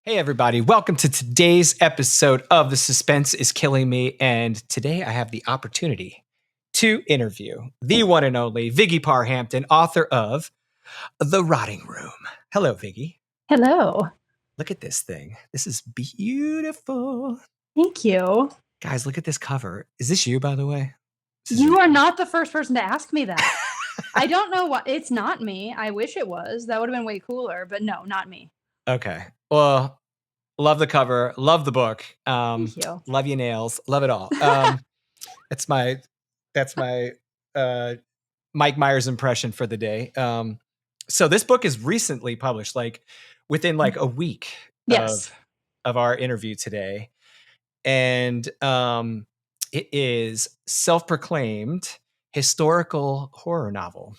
Hey, everybody. Welcome to today's episode of The Suspense is Killing Me. And today I have the opportunity to interview the one and only Viggy Par Hampton, author of The Rotting Room. Hello, Viggy. Hello. Look at this thing. This is beautiful. Thank you. Guys, look at this cover. Is this you, by the way? You are not the first person to ask me that. I don't know what. It's not me. I wish it was. That would have been way cooler, but no, not me. Okay. Well, love the cover. Love the book. Thank you. Love your nails. Love it all. That's my Mike Myers impression for the day. So this book is recently published, like within like a week Yes. of our interview today. And it is self-proclaimed historical horror novel.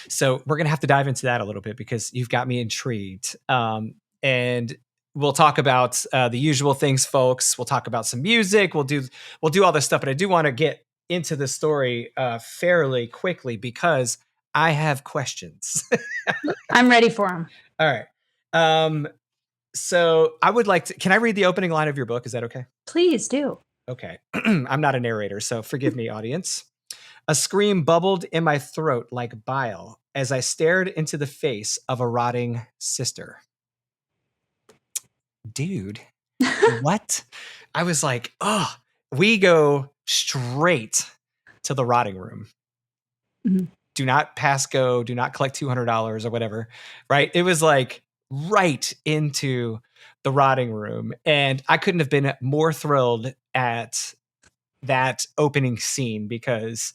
So we're going to have to dive into that a little bit because you've got me intrigued. And we'll talk about the usual things, folks. We'll talk about some music. We'll do all this stuff. But I do want to get into the story fairly quickly because I have questions. I'm ready for them. All right. So I would like to. Can I read the opening line of your book? Is that okay? Please do. Okay. I'm not a narrator, so forgive me, audience. A scream bubbled in my throat like bile as I stared into the face of a rotting sister. Dude, what? I was like, oh, we go straight to the rotting room. Mhm. Do not pass go, do not collect $200 or whatever, right? It was like right into the rotting room. And I couldn't have been more thrilled at that opening scene because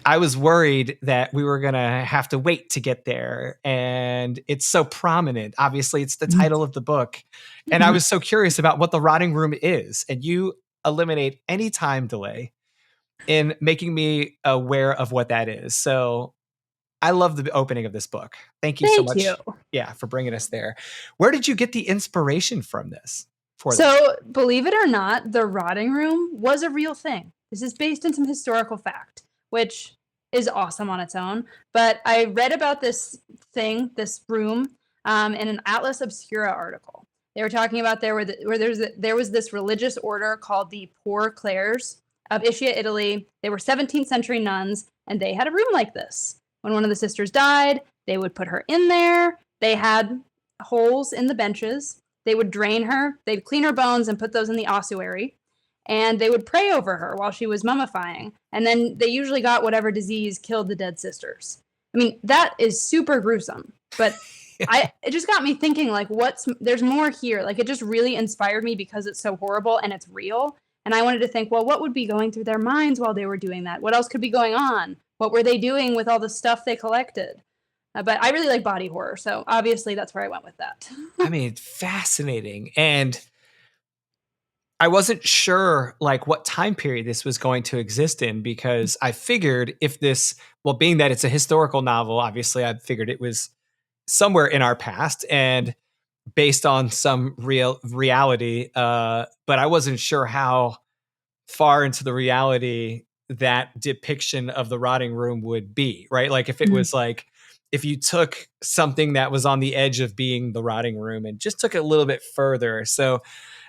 I was worried that we were going to have to wait to get there. And it's so prominent. Obviously, it's the title of the book. And I was so curious about what the rotting room is. And you eliminate any time delay in making me aware of what that is. So I love the opening of this book. Thank you so much. You. Yeah, for bringing us there. Where did you get the inspiration from this? So, believe it or not, the rotting room was a real thing. This is based in some historical fact, which is awesome on its own. But I read about this thing, this room, in an Atlas Obscura article. They were talking about there was this religious order called the Poor Clares of Ischia, Italy. They were 17th century nuns, and they had a room like this. When one of the sisters died, they would put her in there. They had holes in the benches. They would drain her, they'd clean her bones and put those in the ossuary, and they would pray over her while she was mummifying. And then they usually got whatever disease killed the dead sisters. I mean, that is super gruesome, but it just got me thinking, like, there's more here. Like, it just really inspired me because it's so horrible and it's real. And I wanted to think, well, what would be going through their minds while they were doing that? What else could be going on? What were they doing with all the stuff they collected? But I really like body horror, so obviously that's where I went with that. I mean, fascinating. And I wasn't sure like what time period this was going to exist in because I figured being that it's a historical novel, obviously I figured it was somewhere in our past and based on some real reality. But I wasn't sure how far into the reality that depiction of the rotting room would be, right? Like if it was like, if you took something that was on the edge of being the rotting room and just took it a little bit further. So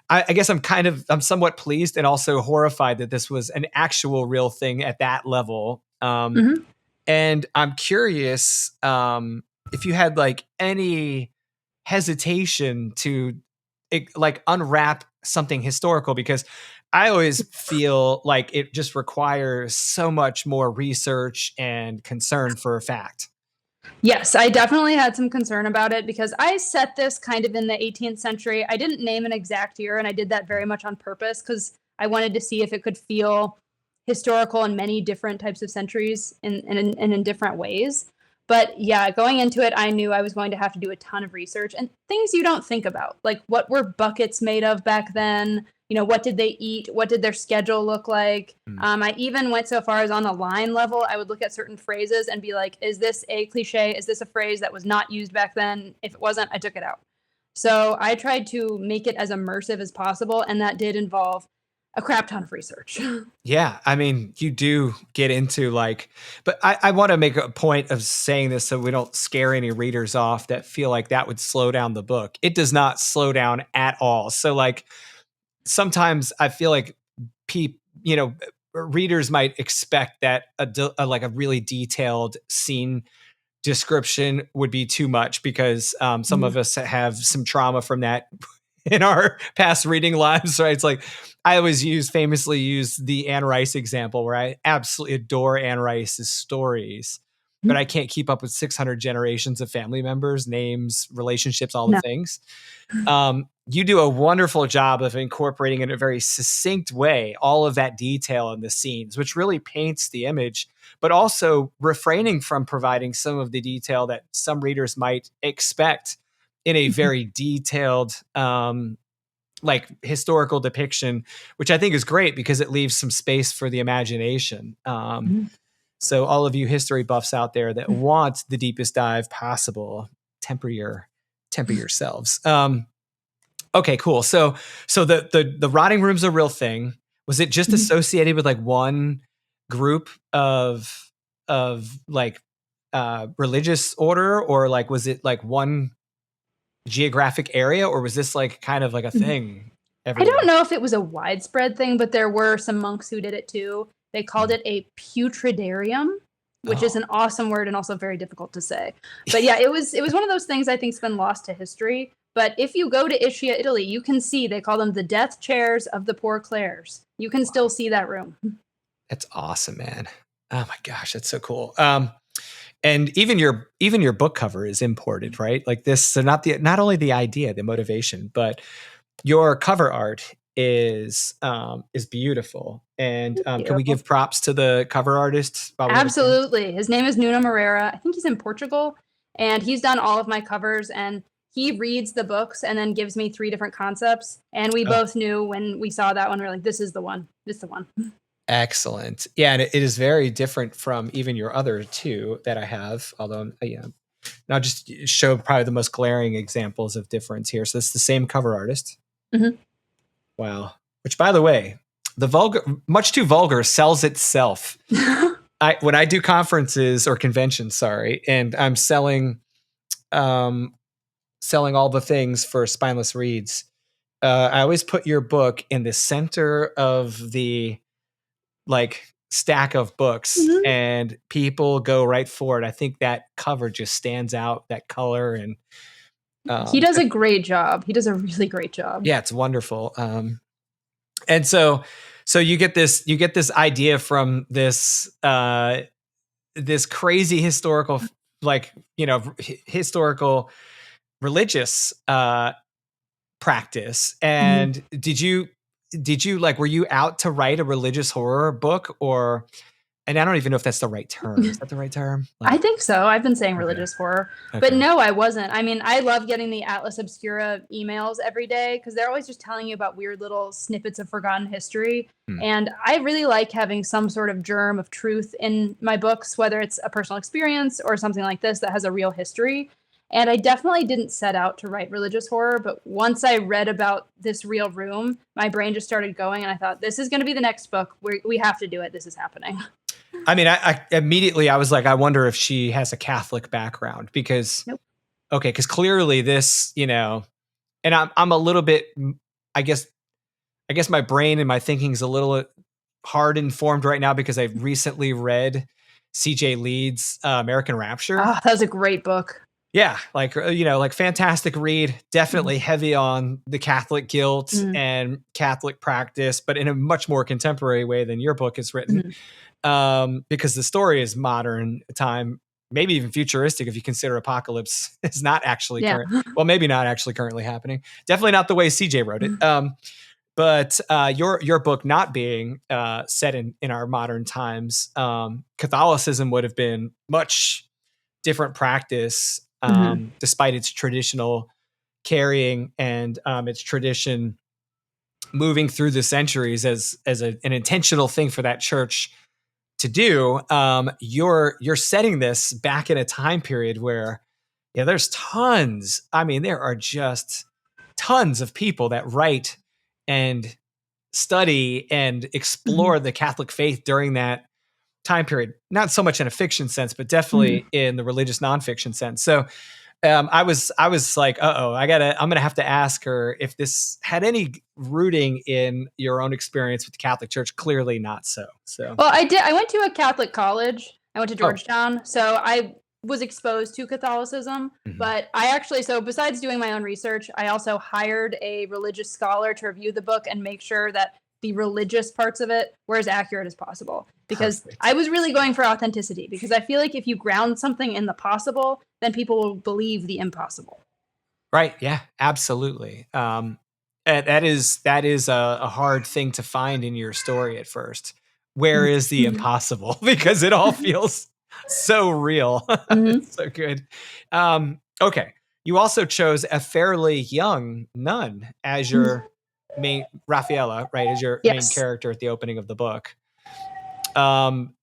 I guess I'm somewhat pleased and also horrified that this was an actual real thing at that level. And I'm curious if you had like any hesitation to like unwrap something historical, because I always feel like it just requires so much more research and concern for a fact. Yes, I definitely had some concern about it because I set this kind of in the 18th century. I didn't name an exact year, and I did that very much on purpose because I wanted to see if it could feel historical in many different types of centuries and in different ways. But yeah, going into it, I knew I was going to have to do a ton of research and things you don't think about, like what were buckets made of back then? You know, what did they eat? What did their schedule look like? I even went so far as on a line level, I would look at certain phrases and be like, is this a cliche? Is this a phrase that was not used back then? If it wasn't, I took it out. So I tried to make it as immersive as possible, and that did involve a crap ton of research. Yeah, I mean, you do get into like, but I want to make a point of saying this so we don't scare any readers off that feel like that would slow down the book. It does not slow down at all. So like sometimes I feel like readers might expect that like a really detailed scene description would be too much because some of us have some trauma from that in our past reading lives, right? It's like I always famously use the Anne Rice example where I absolutely adore Anne Rice's stories, but I can't keep up with 600 generations of family members, names, relationships, all the No. things. You do a wonderful job of incorporating in a very succinct way all of that detail in the scenes, which really paints the image, but also refraining from providing some of the detail that some readers might expect in a very detailed like historical depiction, which I think is great because it leaves some space for the imagination. So all of you history buffs out there that want the deepest dive possible, temper yourselves. Okay, cool. So the rotting room's a real thing. Was it just associated with like one group of like religious order, or like was it like one geographic area, or was this like kind of like a thing I don't everywhere? know if it was a widespread thing, but there were some monks who did it too. They called it a putridarium, which is Oh, an awesome word and also very difficult to say. But yeah, it was one of those things I think's been lost to history. But if you go to Ischia, Italy, you can see they call them the death chairs of the poor Clares. You can still see that room. that's awesome, man. Oh my gosh, that's so cool. And even your book cover is imported, right? Like this, so not only the idea, the motivation, but your cover art is beautiful. And Thank can we you. give props to the cover artist while we have a chance? Absolutely. His name is Nuno Moreira. I think he's in Portugal, and he's done all of my covers, and he reads the books and then gives me 3 different concepts. And we Oh, both knew when we saw that one, we are like, this is the one. This is the one. excellent. Yeah, and it is very different from even your other two that I have. Although, and I'll just show probably the most glaring examples of difference here. So it's the same cover artist. Mhm. Wow. Which, by the way, the vulgar, much too vulgar, sells itself. When I do conferences or conventions, sorry, and I'm um, selling all the things for Spineless Reads, I always put your book in the center of the like stack of books, Mhm. and people go right for it. I think that cover just stands out, that color, and He does a great job. He does a really great job. yeah, it's wonderful. And so you get this idea from this crazy historical like historical religious practice. Mhm. And did you like, were you out to write a religious horror book, or, and I don't even know if that's the right term. Is that the right term? I Like, think so. I've been saying okay. religious horror. But Okay. no, I wasn't. I mean, I love getting the Atlas Obscura emails every day because they're always just telling you about weird little snippets of forgotten history. Hmm. And I really like having some sort of germ of truth in my books, whether it's a personal experience or something like this that has a real history. And I definitely didn't set out to write religious horror, but once I read about this real room, my brain just started going, and I thought, this is going to be the next book. We have to do it. This is happening. I mean, I immediately I was like, I wonder if she has a Catholic background because Nope. okay, because clearly this, and I'm a little bit, I guess my brain and my thinking is a little hard informed right now because I've recently read C.J. Leeds' American Rapture. Oh, that was a great book. Yeah, like like fantastic read, definitely heavy on the Catholic guilt Mm-hmm. and Catholic practice, but in a much more contemporary way than your book is written. Mm-hmm. Because the story is modern time, maybe even futuristic if you consider Apocalypse is not actually Yeah. current. Well, maybe not actually currently happening. Definitely not the way CJ wrote it. But your book not being set in our modern times, Catholicism would have been much different practice, Mm-hmm. despite its traditional carrying and its tradition moving through the centuries as an intentional thing for that church to do. You're setting this back in a time period where there's tons. I mean, there are just tons of people that write and study and Mhm. explore the Catholic faith during that time period. Not so much in a fiction sense, but Mhm. definitely in the religious nonfiction sense. So I was like, I'm gonna have to ask her if this had any rooting in your own experience with the Catholic Church. Clearly not so. So, Well, I did. I went to a Catholic college. I went to oh, Georgetown, so I was exposed to Catholicism. mhm. But I actually, so besides doing my own research, I also hired a religious scholar to review the book and make sure that the religious parts of it were as accurate as possible. Because I Perfect. was really going for authenticity. Because I feel like if you ground something in the possible, then people will believe the impossible. Right. Yeah. Absolutely. That is a hard thing to find in your story at first. Where is the Mhm. impossible? Because it all feels so real. Mhm. It's so good. Okay. You also chose a fairly young nun as your main Raphaela, right? As your main Yes. character at the opening of the book. Um,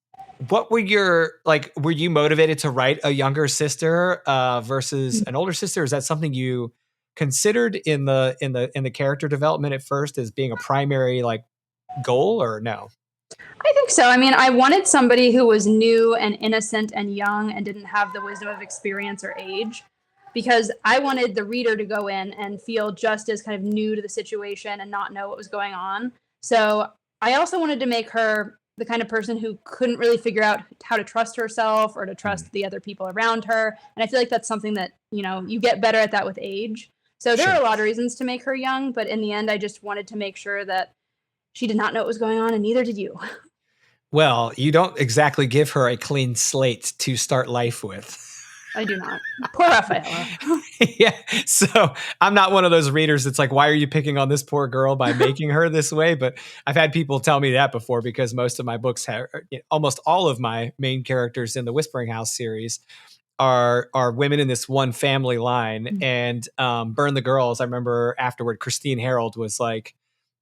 what were your like? Were you motivated to write a younger sister versus an older sister? Is that something you considered in the character development at first as being a primary like goal, or no? I think so. I mean, I wanted somebody who was new and innocent and young and didn't have the wisdom of experience or age because I wanted the reader to go in and feel just as kind of new to the situation and not know what was going on. So I also wanted to make her the kind of person who couldn't really figure out how to trust herself or to Mm, trust the other people around her. And I feel like that's something that, you get better at that with age. So there are sure. a lot of reasons to make her young, but in the end, I just wanted to make sure that she did not know what was going on, and neither did you. Well, you don't exactly give her a clean slate to start life with. I do not. Poor Raphaela. Yeah. So I'm not one of those readers that's like, why are you picking on this poor girl by making her this way? But I've had people tell me that before because most of my books have almost all of my main characters in the Whispering House series are women in this one family line. And Burn the Girls, I remember afterward, Christine Harold was like,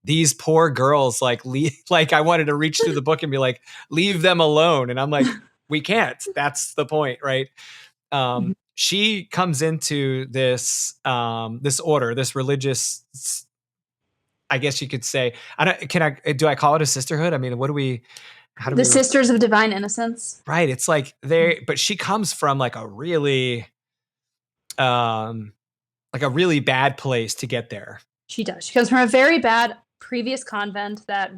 these poor girls, like I wanted to reach through the book and be like, leave them alone. And I'm like, we can't. That's the point, right? She comes into this order, this religious, I guess you could say. I don't. Can I? Do I call it a sisterhood? I mean, what do we? How do The we? Sisters of Divine Innocence. Right. It's like they. But she comes from um, like a really bad place to get there. She does. She comes from a very bad previous convent that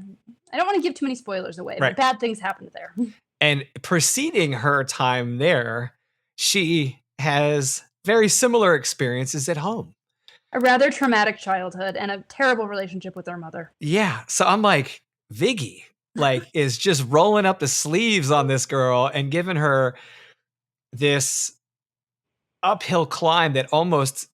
I don't want to give too many spoilers away, but Right. bad things happened there. And preceding her time there, she has very similar experiences at home. A rather traumatic childhood and a terrible relationship with her mother. Yeah. So I'm like, Viggy, like, is just rolling up the sleeves on this girl and giving her this uphill climb that almost,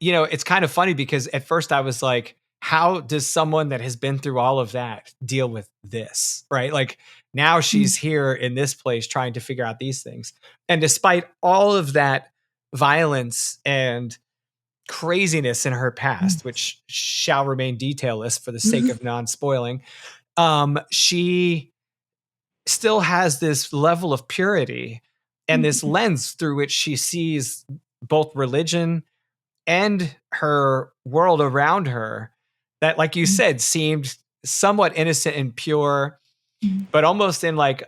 it's kind of funny because at first I was like, how does someone that has been through all of that deal with this? Right. Like now she's here in this place trying to figure out these things. And despite all of that violence and craziness in her past, which shall remain detailless for the sake of non spoiling, she still has this level of purity and this lens through which she sees both religion and her world around her that, like you said, seemed somewhat innocent and pure, but almost in like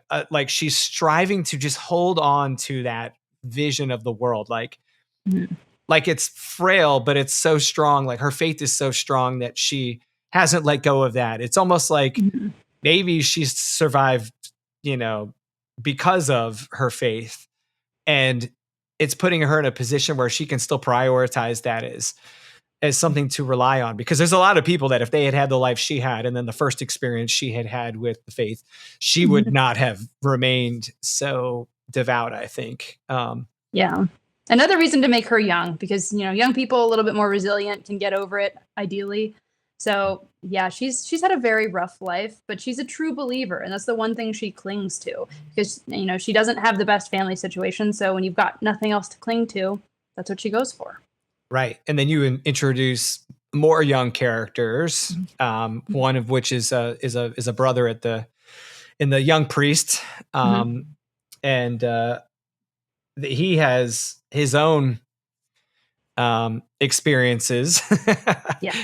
she's striving to just hold on to that vision of the world, like it's frail, but it's so strong. Like her faith is so strong that she hasn't let go of that. It's almost like maybe she's survived, you know, because of her faith. And it's putting her in a position where she can still prioritize that as something to rely on. Because there's a lot of people that if they had had the life she had and then the first experience she had had with the faith, she would not have remained so devout, I think. Yeah. Another reason to make her young because, young people a little bit more resilient can get over it ideally. So, yeah, she's had a very rough life, but she's a true believer and that's the one thing she clings to because, she doesn't have the best family situation, so when you've got nothing else to cling to, that's what she goes for. Right. And then you introduce more young characters, one of which is a brother in the young priest. Mhm. And he has his own experiences, Yeah.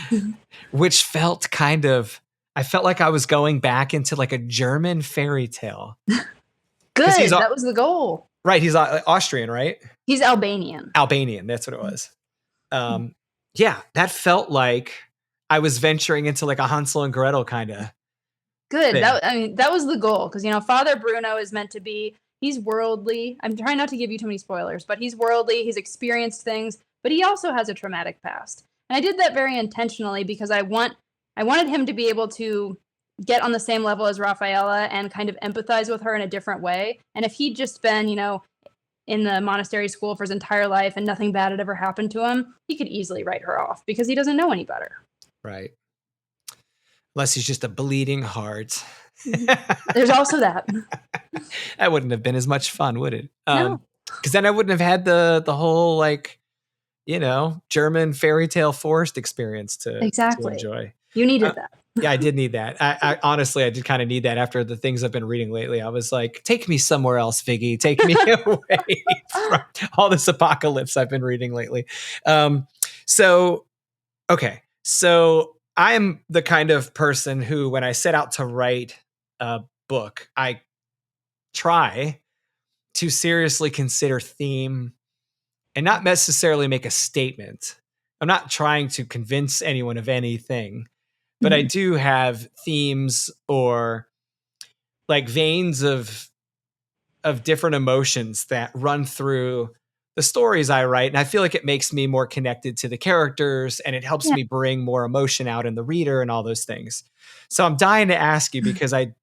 which felt kind of, I felt like I was going back into like a German fairy tale. Because Good. That was the goal. right, he's Austrian, right? He's Albanian. Albanian, that's what it was. Yeah, that felt like I was venturing into like a Hansel and Gretel kind of Good. thing. That was the goal, because Father Bruno is meant to be. He's worldly. I'm trying not to give you too many spoilers, but he's worldly. He's experienced things, but he also has a traumatic past. And I did that very intentionally because I wanted him to be able to get on the same level as Raphaela and kind of empathize with her in a different way. And if he'd just been, in the monastery school for his entire life and nothing bad had ever happened to him, he could easily write her off because he doesn't know any better. Right. Unless he's just a bleeding heart. There's also that. That wouldn't have been as much fun, would it? No. Because then I wouldn't have had the whole like, German fairy tale forest experience to enjoy. You needed that. Yeah, I did need that. I honestly, I did kind of need that after the things I've been reading lately. I was like, take me somewhere else, Viggy. Take me away from all this apocalypse I've been reading lately. So I am the kind of person who, when I set out to write a book, I try to seriously consider theme and not necessarily make a statement. I'm not trying to convince anyone of anything, but I do have themes or like veins of different emotions that run through the stories I write. And I feel like it makes me more connected to the characters and it helps me bring more emotion out in the reader and all those things. So I'm dying to ask you, because I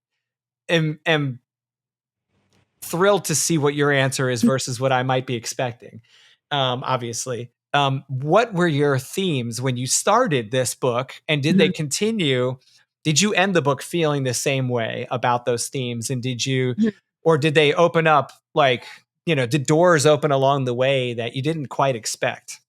am thrilled to see what your answer is versus what I might be expecting. Obviously. What were your themes when you started this book, and did they continue? Did you end the book feeling the same way about those themes? And or did they open up, like, did doors open along the way that you didn't quite expect?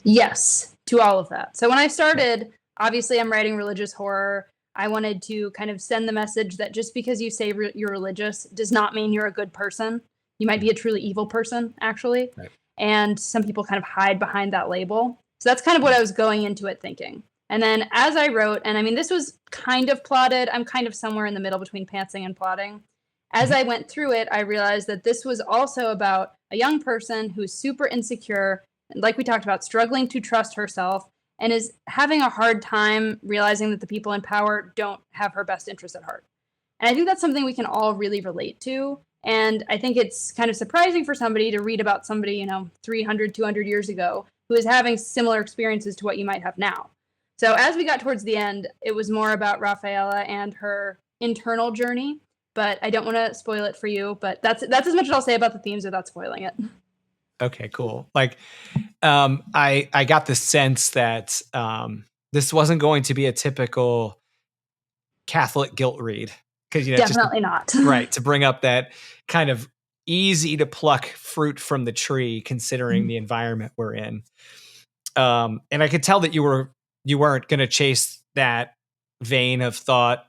Yes, to all of that. So when I started, obviously I'm writing religious horror. I wanted to kind of send the message that just because you say you're religious does not mean you're a good person. You might be a truly evil person, actually. Right. And some people kind of hide behind that label. So that's kind of what I was going into it thinking. And then as I wrote, and I mean, this was kind of plotted. I'm kind of somewhere in the middle between pantsing and plotting. As I went through it, I realized that this was also about a young person who's super insecure, like we talked about, struggling to trust herself, and is having a hard time realizing that the people in power don't have her best interest at heart. And I think that's something we can all really relate to. And I think it's kind of surprising for somebody to read about somebody, 300, 200 years ago who is having similar experiences to what you might have now. So as we got towards the end, it was more about Raphaela and her internal journey, but I don't want to spoil it for you, but that's as much as I'll say about the themes without spoiling it. Okay, cool. Like, I got the sense that this wasn't going to be a typical Catholic guilt read, because definitely not. Right, to bring up that kind of easy to pluck fruit from the tree, considering the environment we're in. And I could tell that you weren't going to chase that vein of thought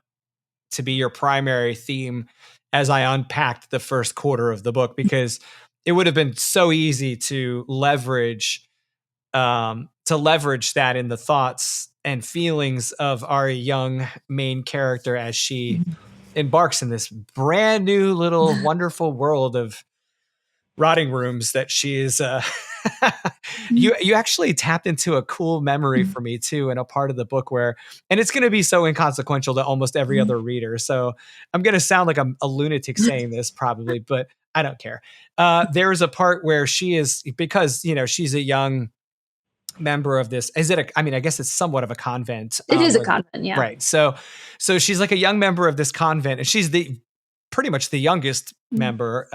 to be your primary theme as I unpacked the first quarter of the book, because it would have been so easy to leverage that in the thoughts and feelings of our young main character as she embarks in this brand new little wonderful world of rotting rooms that she is you actually tapped into a cool memory for me too, in a part of the book where, and it's going to be so inconsequential to almost every other reader, so I'm going to sound like I'm a lunatic saying this probably, but I don't care. There is a part where she is, because she's a young member of this, I guess it's somewhat of a convent. It is a convent, yeah. Right. So she's like a young member of this convent, and she's pretty much the youngest member.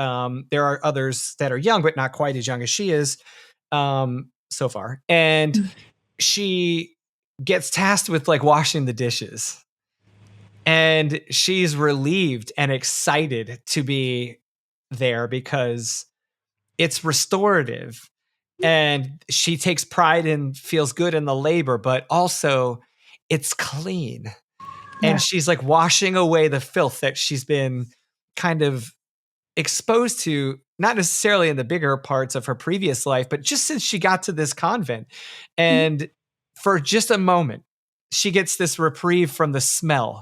There are others that are young, but not quite as young as she is, so far. And she gets tasked with like washing the dishes, and she's relieved and excited to be there because it's restorative. And she takes pride and feels good in the labor, but also it's clean. Yeah. And she's like washing away the filth that she's been kind of exposed to, not necessarily in the bigger parts of her previous life, but just since she got to this convent. And for just a moment, she gets this reprieve from the smell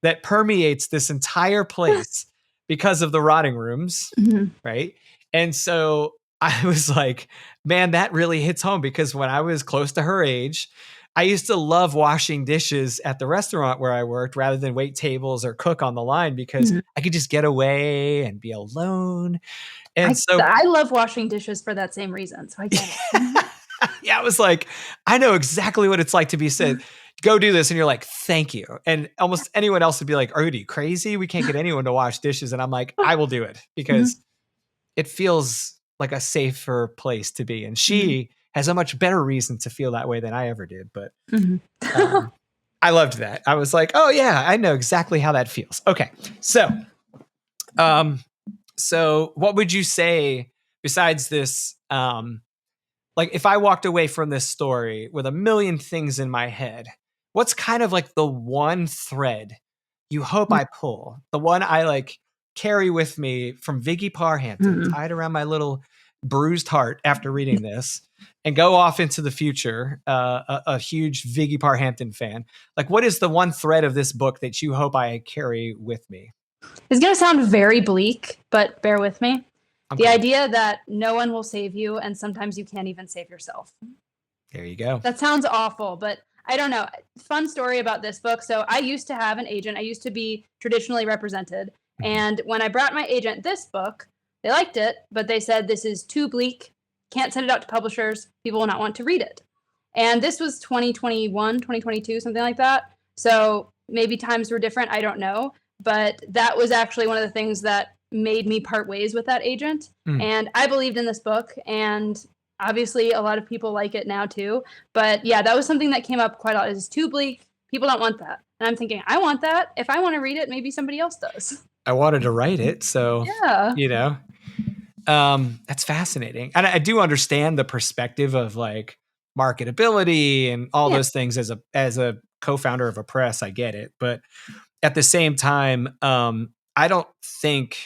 that permeates this entire place because of the rotting rooms, Mhm. right? And so I was like, man, that really hits home, because when I was close to her age, I used to love washing dishes at the restaurant where I worked rather than wait tables or cook on the line, because Mhm. I could just get away and be alone. And I so I love washing dishes for that same reason, so I get it. yeah, I was like, I know exactly what it's like to be said, go do this. And you're like, thank you. And almost anyone else would be like, are you crazy? We can't get anyone to wash dishes. And I'm like, I will do it, Mhm. because it feels like a safer place to be. And Mhm. she has a much better reason to feel that way than I ever did. But Mhm. um, I loved that. I was like, oh yeah, I know exactly how that feels. Okay. So, um, so what would you say besides this? Like, if I walked away from this story with a million things in my head, what's kind of like the one thread you hope I pull? The one I like carry with me from Viggy Par Hampton, Mhm. tied around my little bruised heart after reading this, and go off into the future, a huge Viggy Par Hampton fan. Like, what is the one thread of this book that you hope I carry with me? It's gonna sound very bleak, but bear with me. I'm The cool. idea that no one will save you, and sometimes you can't even save yourself. There you go. That sounds awful, but I don't know. Fun story about this book. So I used to have an agent. I used to be traditionally represented. Mhm. And when I brought my agent this book, they liked it, but they said this is too bleak. Can't send it out to publishers. People will not want to read it. And this was 2021, 2022, something like that. So maybe times were different. I don't know. But that was actually one of the things that made me part ways with that agent. Mm. And I believed in this book. And obviously, a lot of people like it now too. But yeah, that was something that came up quite a lot. It's too bleak. People don't want that. And I'm thinking, I want that. If I want to read it, maybe somebody else does. I wanted to write it, so Yeah. you know, that's fascinating. And I do understand the perspective of like marketability and all Yeah. those things as a co-founder of a press. I get it. But at the same time, I don't think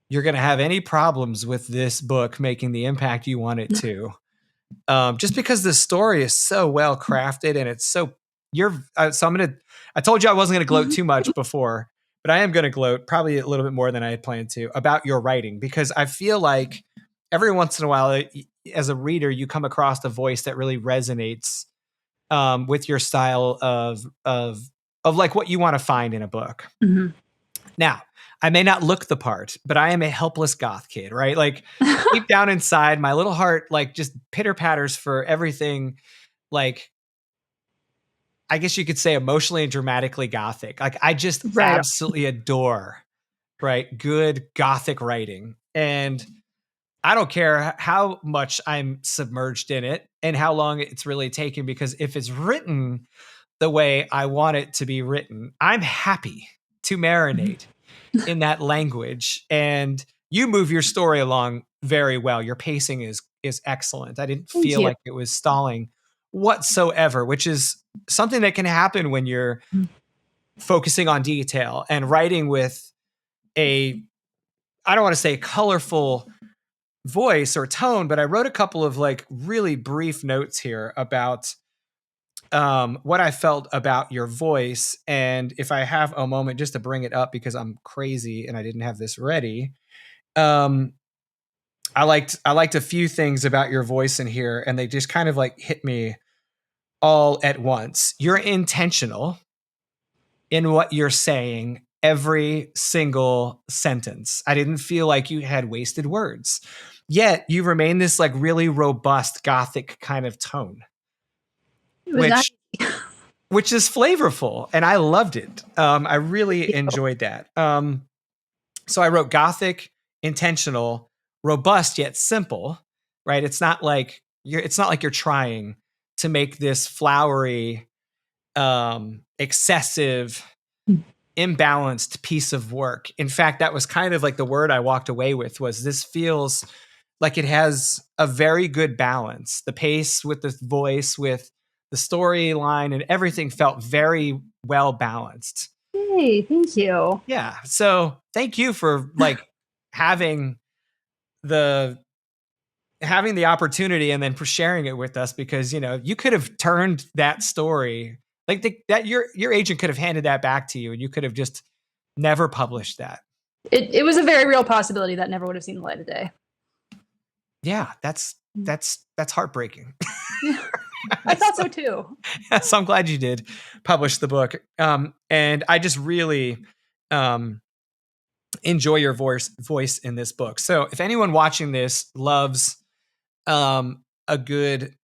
you're going to have any problems with this book making the impact you want it to. Just because the story is so well crafted and it's so so I'm gonna. I told you I wasn't gonna gloat too much before, but I am gonna gloat probably a little bit more than I had planned to about your writing, because I feel like every once in a while, as a reader, you come across a voice that really resonates with your style of like what you want to find in a book. Mhm. Now, I may not look the part, but I am a helpless goth kid, right? Like deep down inside, my little heart like just pitter patters for everything. Like, I guess you could say emotionally and dramatically gothic. Like, I just Right. absolutely adore, right, good gothic writing. And I don't care how much I'm submerged in it and how long it's really taken, because if it's written the way I want it to be written, I'm happy to Mhm. marinate in that language. And you move your story along very well. Your pacing is excellent. I didn't Thank feel you. like it was stalling whatsoever, which is something that can happen when you're focusing on detail and writing with a, I don't want to say colorful voice or tone, but I wrote a couple of like really brief notes here about what I felt about your voice. And if I have a moment just to bring it up, because I'm crazy and I didn't have this ready. Um, I liked a few things about your voice in here, and they just kind of like hit me all at once. You're intentional in what you're saying every single sentence. I didn't feel like you had wasted words. Yet you remain this like really robust gothic kind of tone, It was not which which is flavorful, and I loved it. I really enjoyed that. So I wrote gothic, intentional, robust yet simple. Right? It's not like you're trying to make this flowery, excessive, imbalanced piece of work. In fact, that was kind of like the word I walked away with, was this feels like it has a very good balance. The pace with the voice, with the storyline, and everything felt very well balanced. Hey, thank you. Yeah. So thank you for like having the opportunity and then for sharing it with us, because you could have turned that story, like that your agent could have handed that back to you and you could have just never published that. It was a very real possibility that never would have seen the light of day. Yeah, that's heartbreaking. Yeah, I thought so too. So I'm glad you did publish the book. And I just really enjoy your voice in this book. So if anyone watching this loves a good,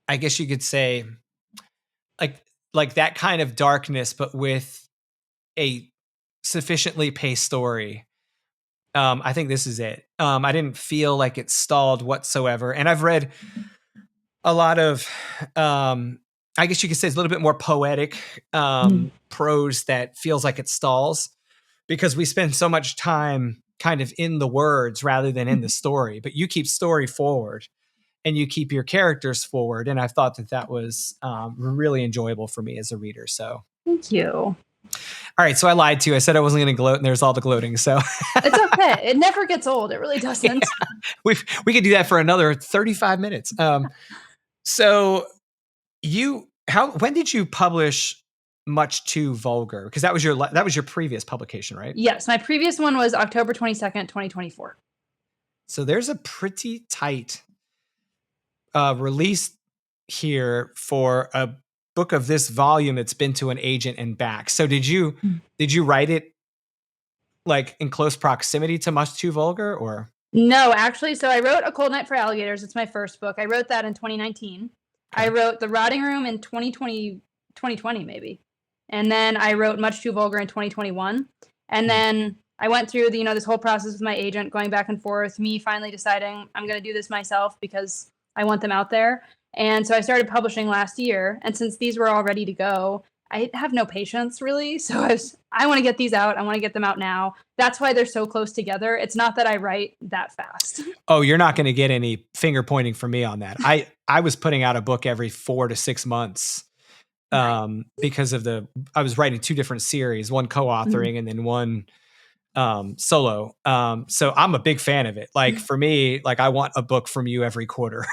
I guess you could say, like that kind of darkness, but with a sufficiently paced story, I think this is it. I didn't feel like it stalled whatsoever. And I've read a lot of, I guess you could say it's a little bit more poetic prose that feels like it stalls, because we spend so much time kind of in the words rather than in the story. But you keep story forward and you keep your characters forward. And I thought that was really enjoyable for me as a reader. So thank you. All right, so I lied to you. I said I wasn't going to gloat, and there's all the gloating. So it's okay. It never gets old. It really doesn't. Yeah, we could do that for another 35 minutes. So when did you publish Much Too Vulgar? Because that was your previous publication, right? Yes, my previous one was October 22nd, 2024. So there's a pretty tight release here for a book of this volume that's been to an agent and back. So did you write it like in close proximity to Much Too Vulgar, or? No, actually. So I wrote A Cold Night for Alligators. It's my first book. I wrote that in 2019. Okay. I wrote The Rotting Room in 2020 maybe. And then I wrote Much Too Vulgar in 2021. And then I went through this whole process with my agent, going back and forth, me finally deciding I'm going to do this myself because I want them out there. And so I started publishing last year. And since these were all ready to go, I have no patience really. So I want to get these out. I want to get them out now. That's why they're so close together. It's not that I write that fast. Oh, you're not going to get any finger pointing from me on that. I was putting out a book every 4 to 6 months because I was writing 2 different series, one co-authoring and then one solo. So I'm a big fan of it. Like for me, like I want a book from you every quarter.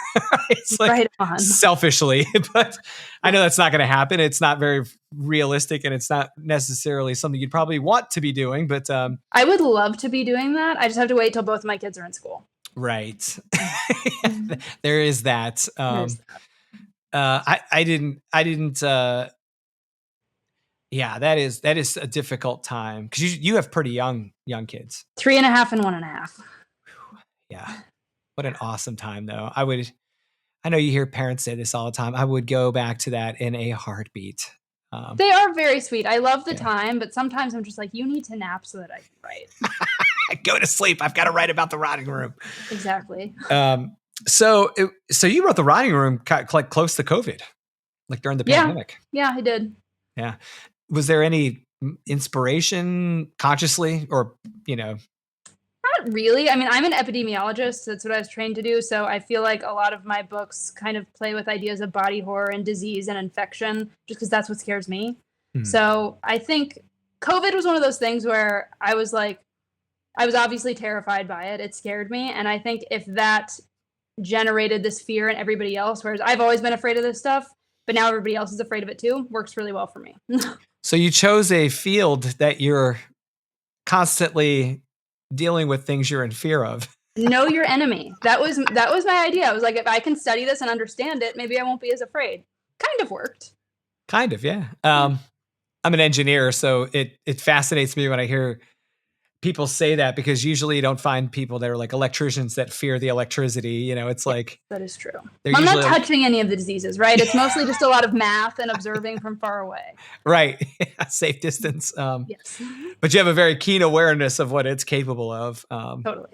It's like right on. Selfishly, but I know that's not going to happen. It's not very realistic and it's not necessarily something you'd probably want to be doing, but I would love to be doing that. I just have to wait till both of my kids are in school. Right. There is that. I didn't yeah, that is a difficult time because you have pretty young kids. 3.5 and 1.5. Yeah. What an awesome time though. I know you hear parents say this all the time. I would go back to that in a heartbeat. They are very sweet. I love the time, but sometimes I'm just like, you need to nap so that I can write. Go to sleep. I've got to write about the Rotting Room. Exactly. So you wrote the Rotting Room like close to COVID, like during the pandemic. Yeah, I did. Yeah. Was there any inspiration consciously or, Not really. I mean, I'm an epidemiologist. That's what I was trained to do. So I feel like a lot of my books kind of play with ideas of body horror and disease and infection, just because that's what scares me. So I think COVID was one of those things where I was obviously terrified by it. It scared me. And I think if that generated this fear in everybody else, whereas I've always been afraid of this stuff, but now everybody else is afraid of it too, works really well for me. So you chose a field that you're constantly dealing with things you're in fear of. Know your enemy. That was my idea. I was like, if I can study this and understand it, maybe I won't be as afraid. Kind of worked. Kind of, yeah. I'm an engineer, so it fascinates me when I hear people say that, because usually you don't find people that are like electricians that fear the electricity. It's like that is true. I'm not touching any of the diseases, right? It's mostly just a lot of math and observing from far away. Right. Safe distance. Yes. But you have a very keen awareness of what it's capable of. Totally.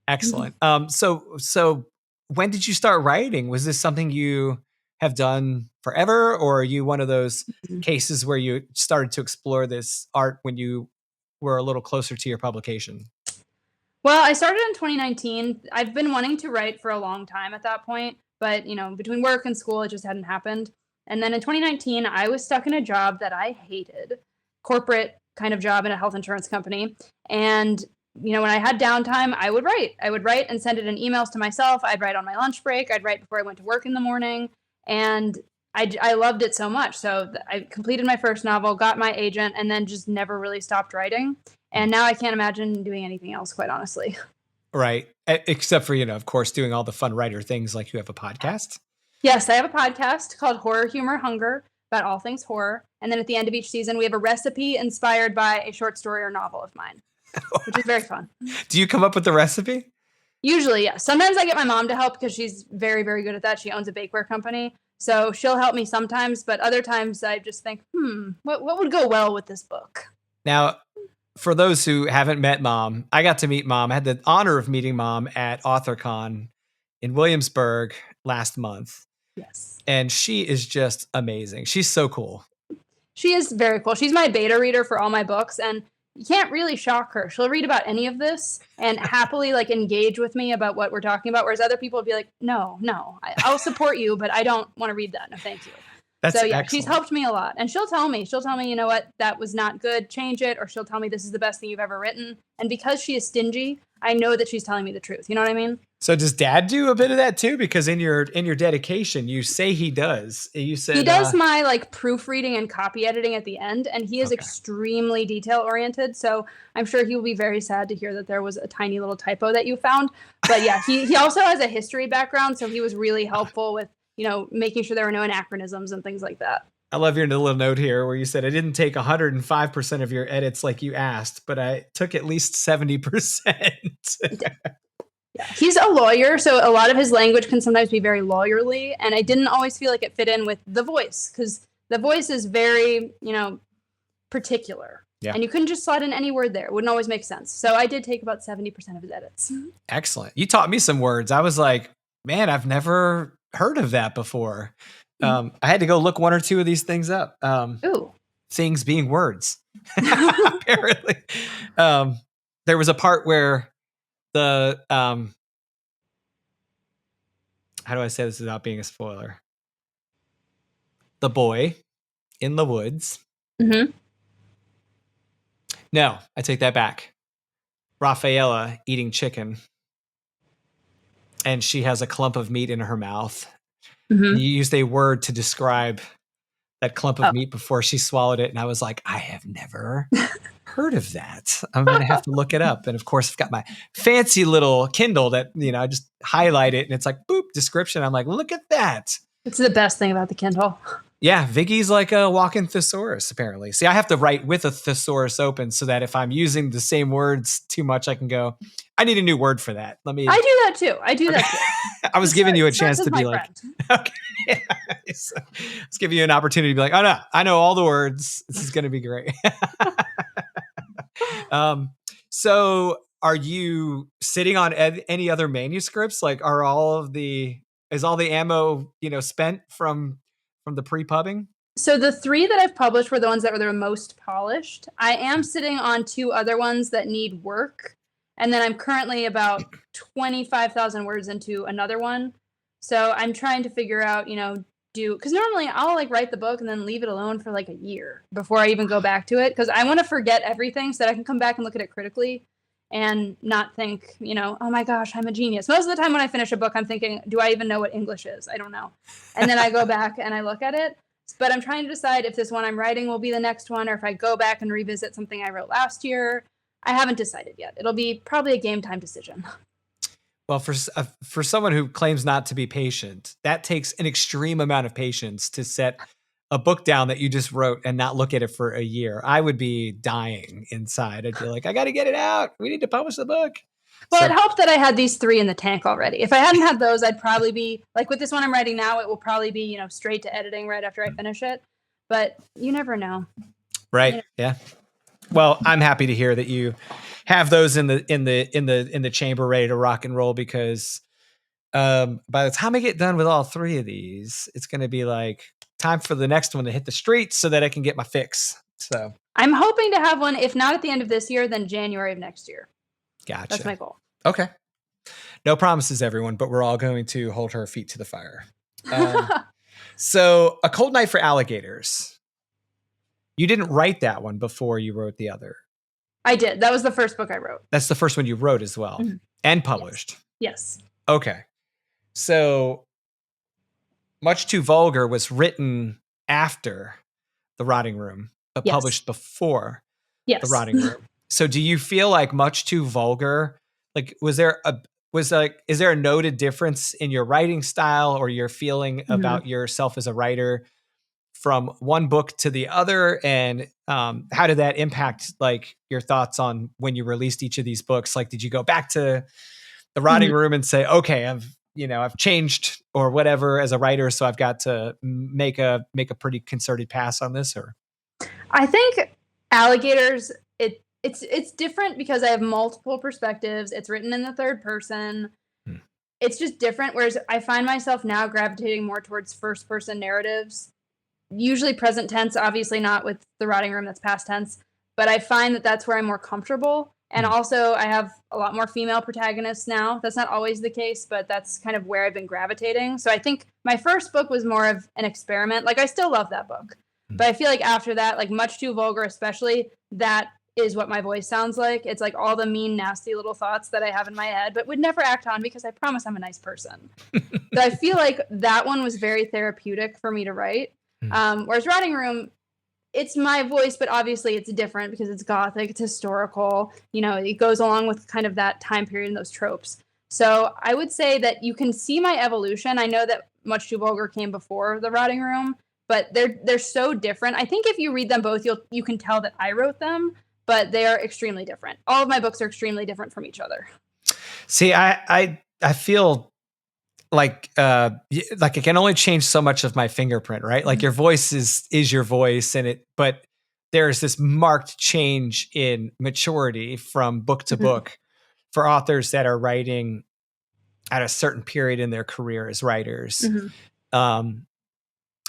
Excellent. So when did you start writing? Was this something you have done forever, or are you one of those cases where you started to explore this art when you were a little closer to your publication? Well, I started in 2019. I've been wanting to write for a long time at that point, but between work and school, it just hadn't happened. And then in 2019, I was stuck in a job that I hated, corporate kind of job in a health insurance company. And when I had downtime, I would write. I would write and send it in emails to myself. I'd write on my lunch break. I'd write before I went to work in the morning. And I loved it so much. So I completed my first novel, got my agent, and then just never really stopped writing. And now I can't imagine doing anything else, quite honestly. Right. Except for, of course, doing all the fun writer things like you have a podcast. Yes, I have a podcast called Horror, Humor, Hunger about all things horror. And then at the end of each season, we have a recipe inspired by a short story or novel of mine, which is very fun. Do you come up with the recipe? Usually, yes. Sometimes I get my mom to help because she's very, very good at that. She owns a bakeware company. So she'll help me sometimes, but other times I just think, what would go well with this book? Now, for those who haven't met Mom, I got to meet Mom. I had the honor of meeting Mom at AuthorCon in Williamsburg last month. Yes. And she is just amazing. She's so cool. She is very cool. She's my beta reader for all my books, and you can't really shock her. She'll read about any of this and happily engage with me about what we're talking about, whereas other people would be like, no, I'll support you, but I don't want to read that. No, thank you. That's so yeah, excellent. She's helped me a lot. And she'll tell me, you know what, that was not good, change it. Or she'll tell me this is the best thing you've ever written. And because she is stingy, I know that she's telling me the truth. You know what I mean? So does Dad do a bit of that too? Because in your dedication, you say he does. You said he does my proofreading and copy editing at the end, and he is extremely detail oriented. So I'm sure he will be very sad to hear that there was a tiny little typo that you found. But yeah, he also has a history background, so he was really helpful with making sure there were no anachronisms and things like that. I love your little note here where you said, I didn't take 105% of your edits like you asked, but I took at least 70%. Yeah, he's a lawyer, so a lot of his language can sometimes be very lawyerly, and I didn't always feel like it fit in with the voice, because the voice is very, particular. Yeah. And you couldn't just slot in any word there. It wouldn't always make sense. So I did take about 70% of his edits. Excellent. You taught me some words. I was like, man, I've never heard of that before. I had to go look one or two of these things up. Ooh. Things being words. Apparently. There was a part where the how do I say this without being a spoiler? The boy in the woods. Mm-hmm. No, I take that back. Raphaela eating chicken. And she has a clump of meat in her mouth. Mm-hmm. And you used a word to describe that clump of meat before she swallowed it. And I was like, I have never heard of that. I'm going to have to look it up. And of course, I've got my fancy little Kindle that, I just highlight it and it's like, boop, description. I'm like, look at that. It's the best thing about the Kindle. Yeah, Viggy's like a walking thesaurus, apparently. See, I have to write with a thesaurus open so that if I'm using the same words too much, I can go, I need a new word for that. I do that too. I was giving you a chance to be like, okay. So, let's give you an opportunity to be like, oh no, I know all the words. This is going to be great. So are you sitting on any other manuscripts? Like is all the ammo, spent from the pre-pubbing? So the 3 that I've published were the ones that were the most polished. I am sitting on 2 other ones that need work. And then I'm currently about 25,000 words into another one. So I'm trying to figure out, because normally I'll write the book and then leave it alone for a year before I even go back to it. Because I want to forget everything so that I can come back and look at it critically and not think, oh my gosh, I'm a genius. Most of the time when I finish a book, I'm thinking, do I even know what English is? I don't know. And then I go back and I look at it. But I'm trying to decide if this one I'm writing will be the next one or if I go back and revisit something I wrote last year. I haven't decided yet. It'll be probably a game time decision. Well, for someone who claims not to be patient, that takes an extreme amount of patience to set a book down that you just wrote and not look at it for a year. I would be dying inside. I'd be like, I got to get it out. We need to publish the book. Well, it helped that I had these 3 in the tank already. If I hadn't had those, I'd probably be with this one I'm writing now, it will probably be, straight to editing right after I finish it. But you never know. Right. Yeah. Well, I'm happy to hear that you have those in the chamber ready to rock and roll, because by the time I get done with all 3 of these, it's going to be time for the next one to hit the streets so that I can get my fix. So I'm hoping to have one, if not at the end of this year, then January of next year. Gotcha. That's my goal. Okay. No promises, everyone, but we're all going to hold our feet to the fire. So A Cold Night for Alligators. You didn't write that one before you wrote the other. I did. That was the first book I wrote. That's the first one you wrote as well and published. Yes. Okay. So Much Too Vulgar was written after The Rotting Room, but Yes. published before Yes. The Rotting Room. So do you feel like Much Too Vulgar, like is there a noted difference in your writing style or your feeling about yourself as a writer from one book to the other? And how did that impact like your thoughts on when you released each of these books? Like, did you go back to The Rotting Room and say, okay, I've changed or whatever as a writer, so I've got to make a pretty concerted pass on this? Or I think Alligators, it's different because I have multiple perspectives. It's written in the third person. It's just different. Whereas I find myself now gravitating more towards first person narratives, usually present tense, obviously not with The Rotting Room, that's past tense. But I find that that's where I'm more comfortable. And also I have a lot more female protagonists now. That's not always the case, but that's kind of where I've been gravitating. So I think my first book was more of an experiment. Like I still love that book. But I feel like after that, like Much Too Vulgar especially, that is what my voice sounds like. It's like all the mean, nasty little thoughts that I have in my head, but would never act on because I promise I'm a nice person. But I feel like that one was very therapeutic for me to write. Whereas Rotting Room, it's my voice, but obviously it's different because it's gothic, it's historical. It goes along with kind of that time period and those tropes. So I would say that you can see my evolution. I know that Much Too Vulgar came before The Rotting Room, but they're so different. I think if you read them both, you can tell that I wrote them, but they are extremely different. All of my books are extremely different from each other. See, I feel like I can only change so much of my fingerprint, right? Like your voice is your voice, but there's this marked change in maturity from book to book for authors that are writing at a certain period in their career as writers.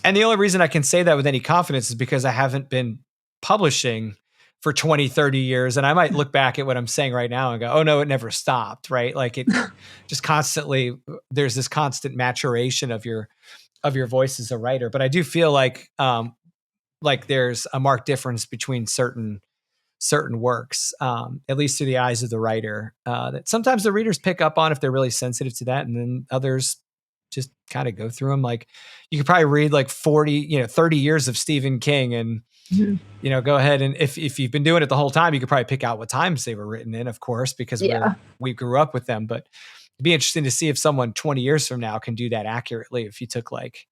And the only reason I can say that with any confidence is because I haven't been publishing for 20, 30 years. And I might look back at what I'm saying right now and go, oh no, it never stopped, right? Like it just constantly, there's this constant maturation of your voice as a writer. But I do feel like there's a marked difference between certain works, at least through the eyes of the writer, that sometimes the readers pick up on if they're really sensitive to that. And then others just kind of go through them. Like you could probably read like 40, 30 years of Stephen King and, go ahead. And if you've been doing it the whole time, you could probably pick out what times they were written in, of course, because we grew up with them. But it'd be interesting to see if someone 20 years from now can do that accurately. If you took like,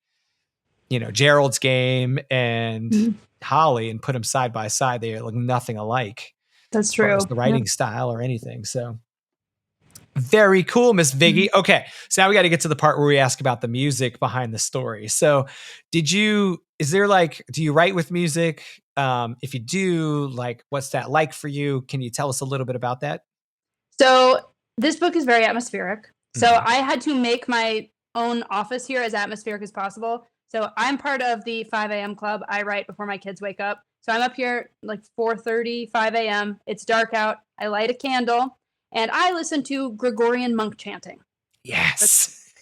Gerald's Game and Holly and put them side by side, they look nothing alike. That's true. As far as the writing style or anything. So very cool, Miss Viggy. Okay, so now we got to get to the part where we ask about the music behind the story. So do you write with music? If you do, like, what's that like for you? Can you tell us a little bit about that? So this book is very atmospheric. So I had to make my own office here as atmospheric as possible. So I'm part of the 5 a.m. club. I write before my kids wake up. So I'm up here like 4:30, 5 a.m. It's dark out. I light a candle and I listen to Gregorian monk chanting. Yes.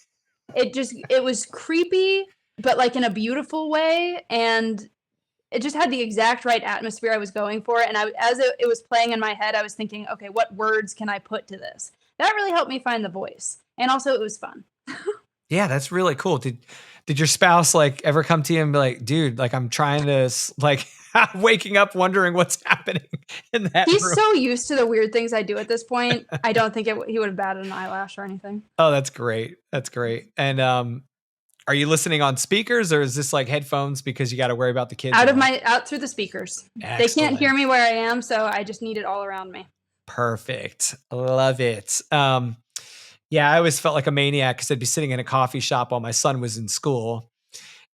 It was creepy, but like in a beautiful way. And it just had the exact right atmosphere I was going for. And as it was playing in my head, I was thinking, okay, what words can I put to this? That really helped me find the voice. And also it was fun. Yeah, that's really cool. Did your spouse like ever come to you and be like, dude, like I'm trying to like waking up wondering what's happening in that He's room? so used to the weird things I do at this point. I don't think he would have batted an eyelash or anything. Oh, that's great. That's great. And are you listening on speakers or is this like headphones because you got to worry about the kids? Out through the speakers. Excellent. They can't hear me where I am, so I just need it all around me. Perfect. Love it. Yeah, I always felt like a maniac because I'd be sitting in a coffee shop while my son was in school.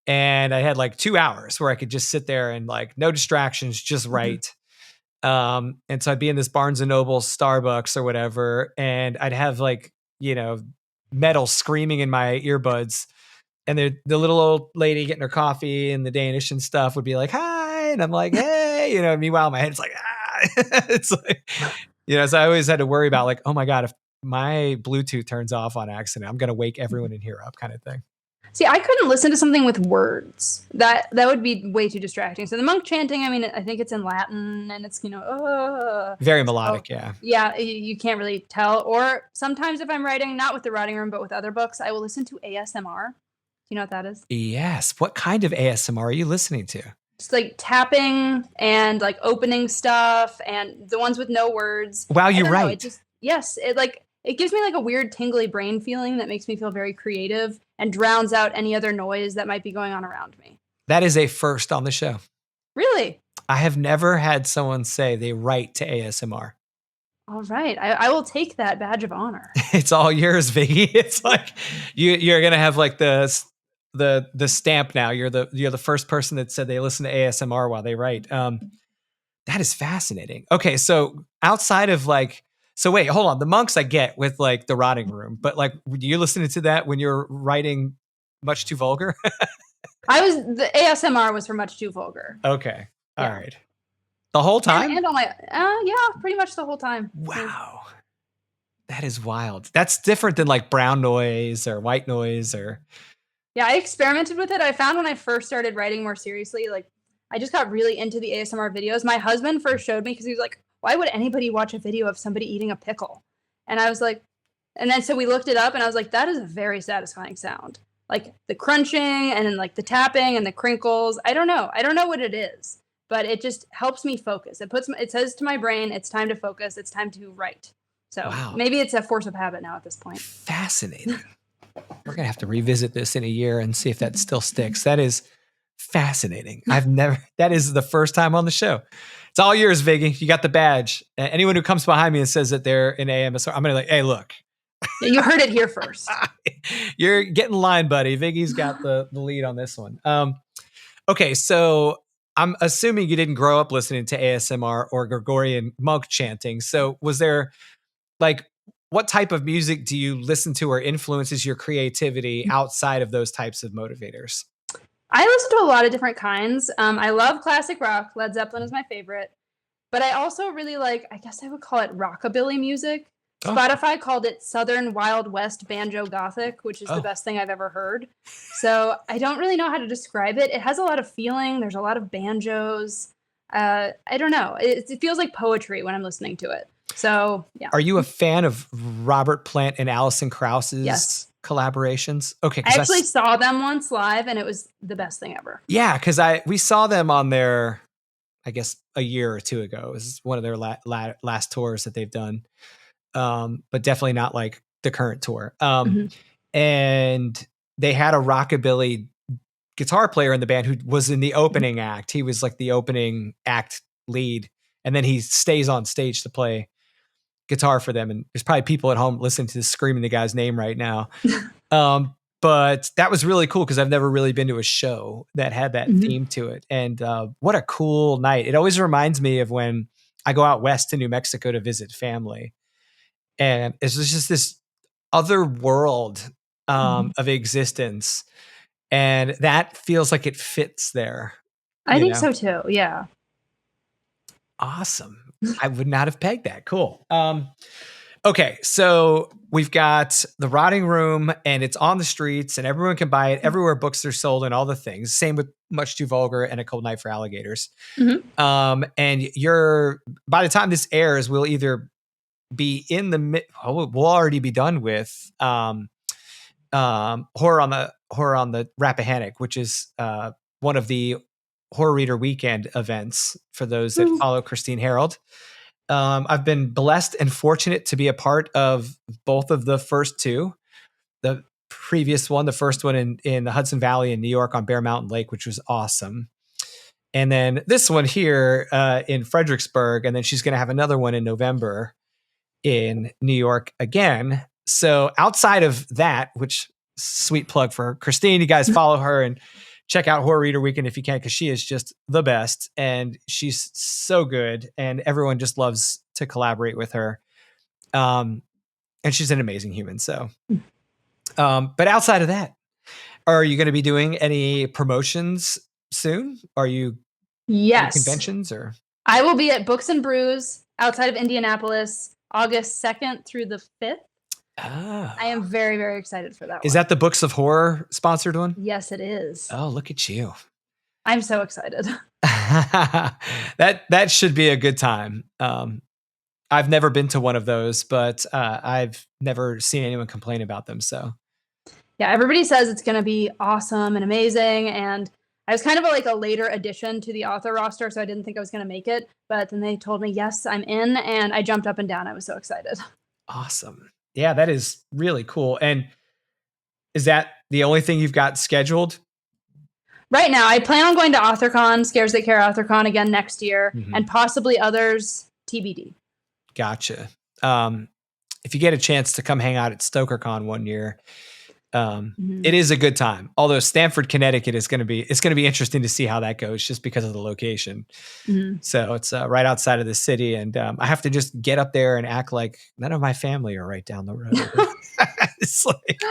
And I had like 2 hours where I could just sit there and like no distractions, just write. And so I'd be in this Barnes and Noble, Starbucks or whatever. And I'd have like, metal screaming in my earbuds. And the little old lady getting her coffee and the Danish and stuff would be like, hi. And I'm like, hey, meanwhile, my head's like, ah. It's like, so I always had to worry about like, oh my God, if my Bluetooth turns off on accident, I'm going to wake everyone in here up kind of thing. See, I couldn't listen to something with words. That would be way too distracting. So the monk chanting, I mean, I think it's in Latin and it's, Very so melodic, yeah. yeah, you can't really tell. Or sometimes if I'm writing, not with the writing room, but with other books, I will listen to ASMR. Do you know what that is? Yes. What kind of ASMR are you listening to? Just like tapping and like opening stuff and the ones with no words. While I you don't know. It write. just, yes, it gives me like a weird tingly brain feeling that makes me feel very creative and drowns out any other noise that might be going on around me. That is a first on the show. Really? I have never had someone say they write to ASMR. All right. I will take that badge of honor. It's all yours, Viggy. It's like you're gonna have like the stamp now. You're the first person that said they listen to ASMR while they write. That is fascinating. Okay, so outside of like, so wait, hold on. The monks I get with like the rotting room, but like, you listening to that when you're writing much too vulgar? The ASMR was for much too vulgar. Okay, all Yeah. right. The whole time? And all my, yeah, pretty much the whole time. Wow, that is wild. That's different than like brown noise or white noise or. Yeah, I experimented with it. I found when I first started writing more seriously, like I just got really into the ASMR videos. My husband first showed me because he was like, "Why would anybody watch a video of somebody eating a pickle?" And I was like, and then so we looked it up, and I was like, "That is a very satisfying sound." Like the crunching and then like the tapping and the crinkles. I don't know what it is, but it just helps me focus. It says to my brain, it's time to focus. It's time to write. So Wow. maybe it's a force of habit now at this point. Fascinating. We're gonna have to revisit this in a year and see if that still sticks. That is fascinating. That is the first time on the show. It's all yours, Viggy. You got the badge. Anyone who comes behind me and says that they're in AMSR, I'm gonna like, hey, look. You heard it here first. You're getting in line, buddy. Viggy's got the lead on this one. Okay, so I'm assuming you didn't grow up listening to ASMR or Gregorian monk chanting. So was there like, what type of music do you listen to or influences your creativity outside of those types of motivators? I listen to a lot of different kinds. I love classic rock. Led Zeppelin is my favorite. But I also really like, I guess I would call it rockabilly music. Oh. Spotify called it Southern Wild West Banjo Gothic, which is the best thing I've ever heard. So I don't really know how to describe it. It has a lot of feeling. There's a lot of banjos. I don't know. It feels like poetry when I'm listening to it. So yeah. Are you a fan of Robert Plant and Alison Krauss's collaborations? Okay, I actually saw them once live, and it was the best thing ever. Yeah, because we saw them on their, I guess, a year or two ago. It was one of their last tours that they've done, but definitely not like the current tour. And they had a rockabilly guitar player in the band who was in the opening act. He was like the opening act lead, and then he stays on stage to play guitar for them. And there's probably people at home listening to this screaming the guy's name right now. But that was really cool because I've never really been to a show that had that theme to it. And what a cool night. It always reminds me of when I go out west to New Mexico to visit family. And it's just this other world of existence. And that feels like it fits there. I think so too. Yeah. Awesome. I would not have pegged that. Cool. Okay, so we've got the rotting room, and it's on the streets, and everyone can buy it everywhere books are sold, and all the things. Same with Much Too Vulgar and A Cold Night for Alligators. And by the time this airs, we'll either be we'll already be done with horror on the Rappahannock, which is one of the Horror Reader Weekend events for those that follow Christine Harold. I've been blessed and fortunate to be a part of both of the first two. The previous one, the first one in the Hudson Valley in New York on Bear Mountain Lake, which was awesome. And then this one here in Fredericksburg, and then she's going to have another one in November in New York again. So outside of that, which sweet plug for Christine, you guys follow her and check out Horror Reader Weekend if you can, because she is just the best and she's so good and everyone just loves to collaborate with her. And she's an amazing human. So, but outside of that, are you going to be doing any promotions soon? Are you Yes. conventions or? I will be at Books and Brews outside of Indianapolis, August 2nd through the 5th. I Oh. am very, very excited for that Is one. that the Books of Horror sponsored one? Yes, it is. Oh, look at you. I'm so excited. That should be a good time. I've never been to one of those, but I've never seen anyone complain about them. So Yeah, everybody says it's going to be awesome and amazing. And I was kind of like a later addition to the author roster, so I didn't think I was going to make it. But then they told me, yes, I'm in. And I jumped up and down. I was so excited. awesome. Yeah, that is really cool. And is that the only thing you've got scheduled? Right now, I plan on going to AuthorCon, Scares That Care AuthorCon again next year, Mhm. and possibly others TBD. Gotcha. If you get a chance to come hang out at StokerCon one year, it is a good time. Although Stamford, Connecticut is it's going to be interesting to see how that goes just because of the location. Mm-hmm. So it's right outside of the city, and I have to just get up there and act like none of my family are right down the road. It's like,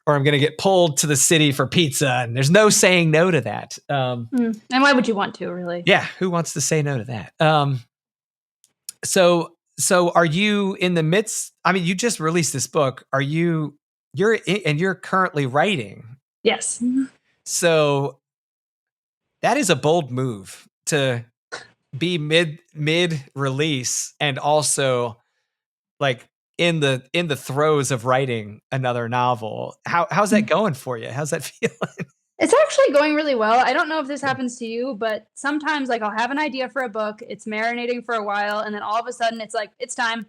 or I'm going to get pulled to the city for pizza, and there's no saying no to that. And why would you want to, really? Yeah, who wants to say no to that? So are you in the midst? I mean, you just released this book. You're currently writing. Yes. So that is a bold move to be mid release and also like in the throes of writing another novel. How's that going for you? How's that feeling? It's actually going really well. I don't know if this happens to you, but sometimes like I'll have an idea for a book, it's marinating for a while, and then all of a sudden it's like, it's time.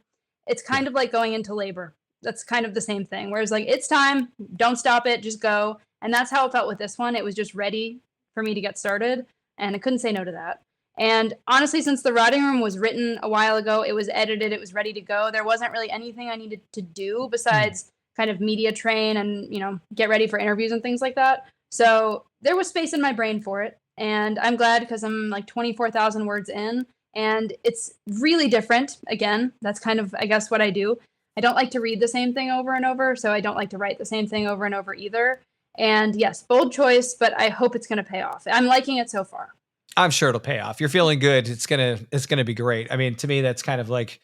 It's kind Yeah. of like going into labor. That's kind of the same thing. Whereas like it's time, don't stop it, just go. And that's how it felt with this one. It was just ready for me to get started, and I couldn't say no to that. And honestly, since the writing room was written a while ago, it was edited, it was ready to go. There wasn't really anything I needed to do besides kind of media train and, get ready for interviews and things like that. So there was space in my brain for it. And I'm glad because I'm like 24,000 words in and it's really different. Again, that's kind of, I guess, what I do. I don't like to read the same thing over and over. So I don't like to write the same thing over and over either. And yes, bold choice, but I hope it's going to pay off. I'm liking it so far. I'm sure it'll pay off. You're feeling good. It's gonna be great. I mean, to me, that's kind of like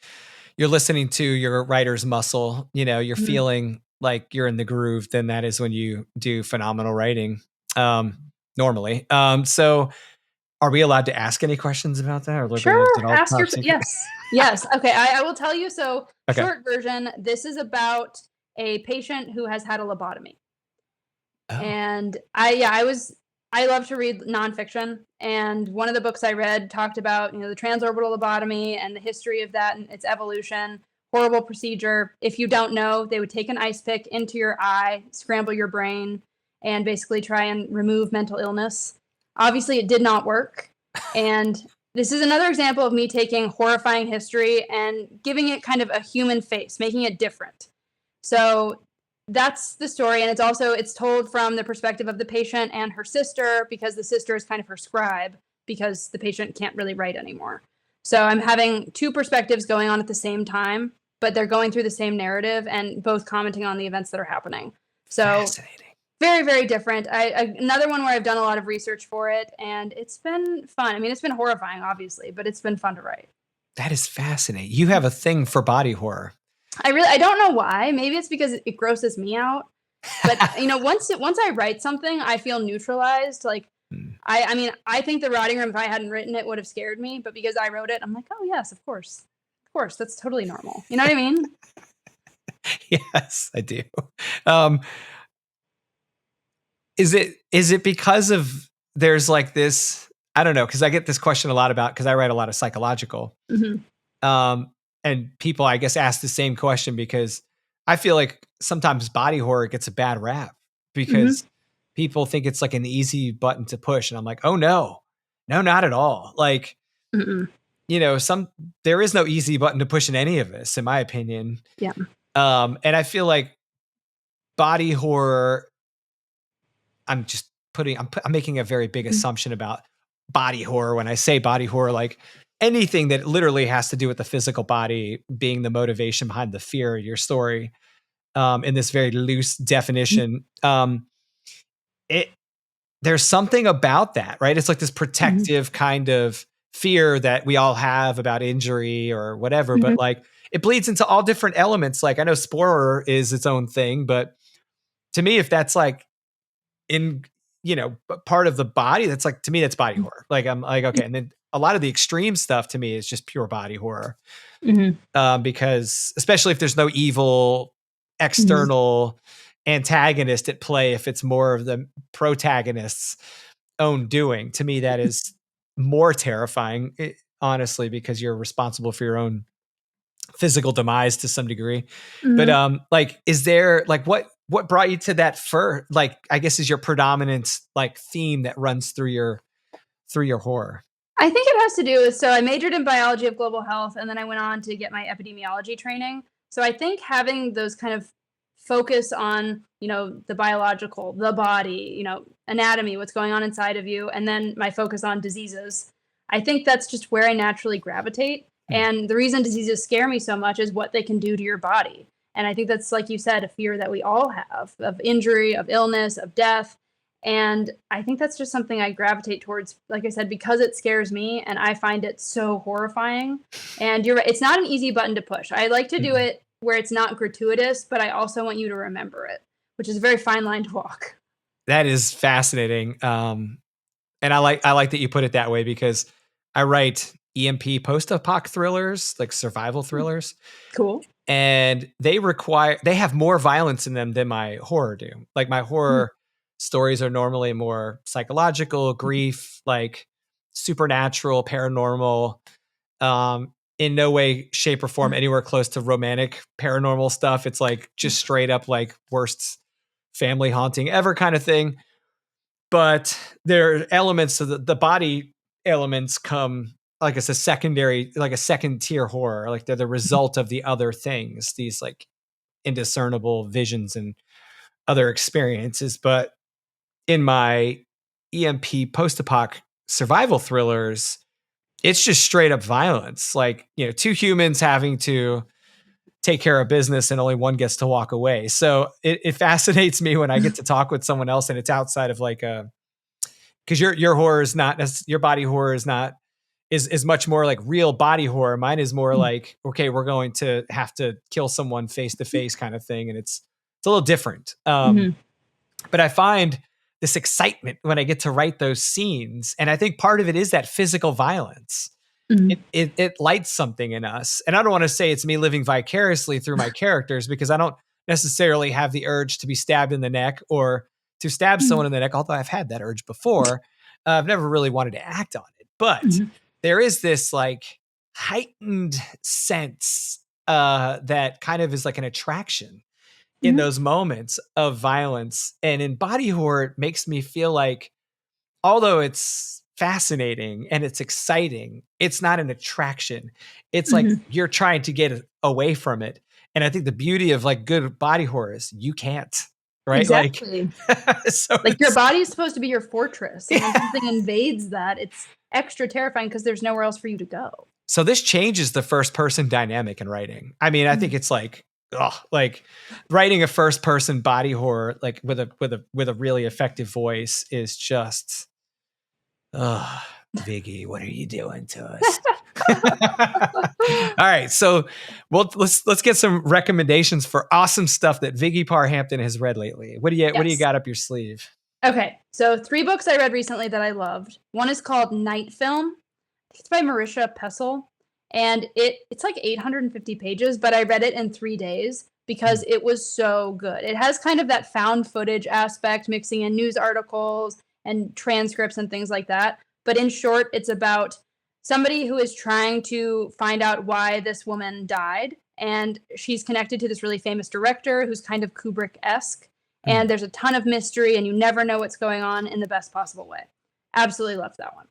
you're listening to your writer's muscle. You're Mhm. feeling like you're in the groove. Then that is when you do phenomenal writing. Normally. So are we allowed to ask any questions about that, or is it Sure. all Ask your top secret? yes. Yes. Okay. I will tell you. So, Okay. short version, this is about a patient who has had a lobotomy. Oh, And I love to read nonfiction. And one of the books I read talked about, the transorbital lobotomy and the history of that and its evolution. Horrible procedure. If you don't know, they would take an ice pick into your eye, scramble your brain, and basically try and remove mental illness. Obviously, it did not work. And this is another example of me taking horrifying history and giving it kind of a human face, making it different. So that's the story, and it's told from the perspective of the patient and her sister, because the sister is kind of her scribe because the patient can't really write anymore. So I'm having two perspectives going on at the same time, but they're going through the same narrative and both commenting on the events that are happening. So fascinating. very, very different. Another one where I've done a lot of research for it, and it's been fun. I mean, it's been horrifying, obviously, but it's been fun to write. That is fascinating. You have a thing for body horror. I don't know why. Maybe it's because it grosses me out. But once I write something, I feel neutralized. Like Hmm. I mean, I think the writing room, if I hadn't written it, would have scared me. But because I wrote it, I'm like, oh yes, of course, that's totally normal. You know what I mean? Yes, I do. Um, is it because of there's like this? I don't know, because I get this question a lot about because I write a lot of psychological. Hmm. Um, and people, I guess, ask the same question because I feel like sometimes body horror gets a bad rap Hmm. because people think it's like an easy button to push. And I'm like, oh no, no, not at all. Like, Hmm. there is no easy button to push in any of this, in my opinion. Yeah. And I feel like body horror, I'm making a very big assumption about body horror when I say body horror, like anything that literally has to do with the physical body being the motivation behind the fear of your story, in this very loose definition. It There's something about that, right? It's like this Hmm. protective kind of fear that we all have about injury or whatever, but Hmm. like it bleeds into all different elements. Like I know Sporer is its own thing, but to me, if that's like in, part of the body, that's like, to me, that's body horror. Like I'm like, okay. And then a lot of the extreme stuff to me is just pure body horror. Mhm. Because especially if there's no evil Mhm. external antagonist at play, if it's more of the protagonist's own doing, to me, that is more terrifying, honestly, because you're responsible for your own physical demise to some degree. But Mhm. like, is there like what brought you to that first? Like, I guess is your predominant like theme that runs through your horror. I think it has to do with, so I majored in biology of global health, and then I went on to get my epidemiology training. So I think having those kind of focus on, the biological, the body, anatomy, what's going on inside of you, and then my focus on diseases, I think that's just where I naturally gravitate. Mm. And the reason diseases scare me so much is what they can do to your body. And I think that's, like you said, a fear that we all have, of injury, of illness, of death. And I think that's just something I gravitate towards, like I said, because it scares me and I find it so horrifying. And you're right, it's not an easy button to push. I like to do Mm. it where it's not gratuitous, but I also want you to remember it, which is a very fine line to walk. That is fascinating. And I like that you put it that way, because I write EMP post-apoc thrillers, like survival thrillers, Cool. and they have more violence in them than my horror do. Like my Mm. horror stories are normally more psychological, grief, like supernatural, paranormal. In no way, shape, or form anywhere close to romantic paranormal stuff. It's like just straight up like worst family haunting ever kind of thing. But there are elements of the body elements come like as a secondary, like a second tier horror. Like they're the result of the other things, these like indiscernible visions and other experiences. But in my EMP post-apoc survival thrillers, it's just straight up violence. Like, two humans having to take care of business and only one gets to walk away. So it fascinates me when I get to talk with someone else and it's outside of like a, because your horror is not your body horror is not is much more like real body horror. Mine is more like, okay, we're going to have to kill someone face to face kind of thing, and it's a little different. Mhm. But I find this excitement when I get to write those scenes, and I think part of it is that physical violence. Mhm. It lights something in us, and I don't want to say it's me living vicariously through my characters, because I don't necessarily have the urge to be stabbed in the neck or to stab someone Mhm. in the neck, although I've had that urge before. I've never really wanted to act on it, but Mhm. there is this like heightened sense that kind of is like an attraction in Mhm. those moments of violence. And in body horror, it makes me feel like, although it's fascinating and it's exciting, it's not an attraction. It's like Mhm. you're trying to get away from it. And I think the beauty of like good body horror is you can't, right? Like, Exactly. so Like, your it's, body is supposed to be your fortress, and when yeah. something invades that, it's extra terrifying because there's nowhere else for you to go. So this changes the first person dynamic in writing. I mean, I think Mhm. it's like writing a first person body horror, like with a really effective voice is just, oh, Viggy, what are you doing to us? All right, so let's get some recommendations for awesome stuff that Viggy Par Hampton has read lately. What do you Yes. got up your sleeve? Okay, so 3 books I read recently that I loved. One is called Night Film. It's by Marisha Pessel, and it's like 850 pages, but I read it in 3 days because Mm, it was so good. It has kind of that found footage aspect, mixing in news articles and transcripts and things like that. But in short, it's about somebody who is trying to find out why this woman died, and she's connected to this really famous director who's kind of Kubrick-esque, mm. and there's a ton of mystery, and you never know what's going on in the best possible way. Absolutely loved that one.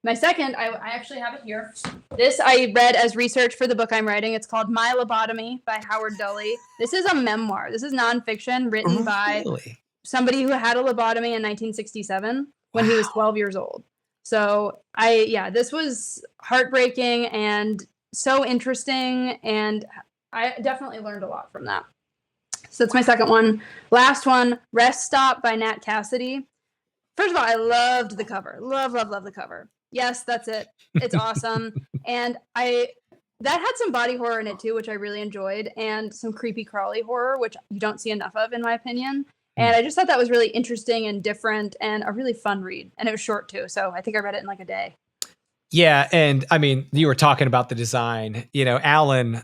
My second, I actually have it here. This I read as research for the book I'm writing. It's called My Lobotomy by Howard Dully. This is a memoir. This is nonfiction written by Really? somebody who had a lobotomy in 1967 when he was Wow. 12 years old. So this was heartbreaking and so interesting, and I definitely learned a lot from that. So that's my second one. Last one, Rest Stop by Nat Cassidy. First of all, I loved the cover. Love, love, love the cover. Yes, that's it. It's awesome. And That had some body horror in it too, which I really enjoyed, and some creepy crawly horror, which you don't see enough of in my opinion. And I just thought that was really interesting and different and a really fun read. And it was short too, so I think I read it in like a day. Yeah, and I mean, you were talking about the design. You know, Alan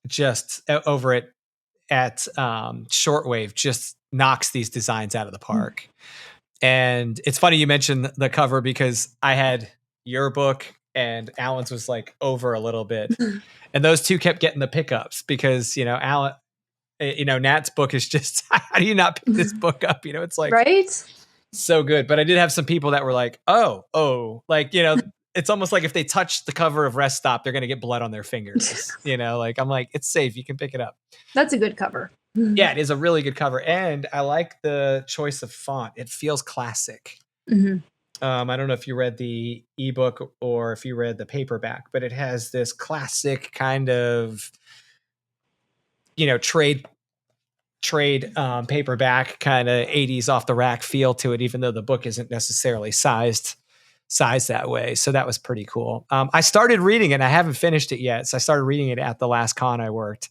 just over at Shortwave just knocks these designs out of the park. And it's funny you mentioned the cover because I had your book and Alan's was like over a little bit. And those two kept getting the pickups because, you know, Alan, you know, Nat's book is just, how do you not pick this book up? You know, it's like right? so good. But I did have some people that were like, oh, like, you know, it's almost like if they touch the cover of Rest Stop, they're going to get blood on their fingers. You know, like I'm like, it's safe. You can pick it up. That's a good cover. Yeah, it is a really good cover. And I like the choice of font. It feels classic. Mm-hmm. I don't know if you read the ebook or if you read the paperback, but it has this classic kind of, you know, trade paperback kind of 80s off the rack feel to it, even though the book isn't necessarily sized that way. So that was pretty cool. I started reading it and I haven't finished it yet. So I started reading it at the last con I worked.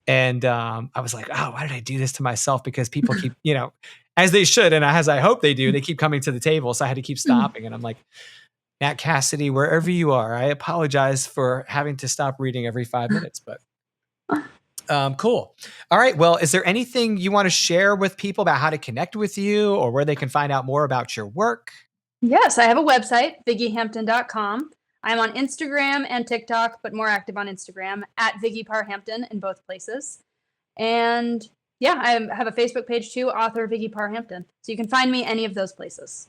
And I was like, oh, why did I do this to myself? Because people keep, you know, as they should, and as I hope they do, they keep coming to the table. So I had to keep stopping. And I'm like, Nat Cassidy, wherever you are, I apologize for having to stop reading every 5 minutes, but cool. All right. Well, is there anything you want to share with people about how to connect with you or where they can find out more about your work? Yes, I have a website, viggyhampton.com. I'm on Instagram and TikTok, but more active on Instagram at Viggy Par Hampton in both places. And yeah, I have a Facebook page too, author Viggy Par Hampton. So you can find me any of those places.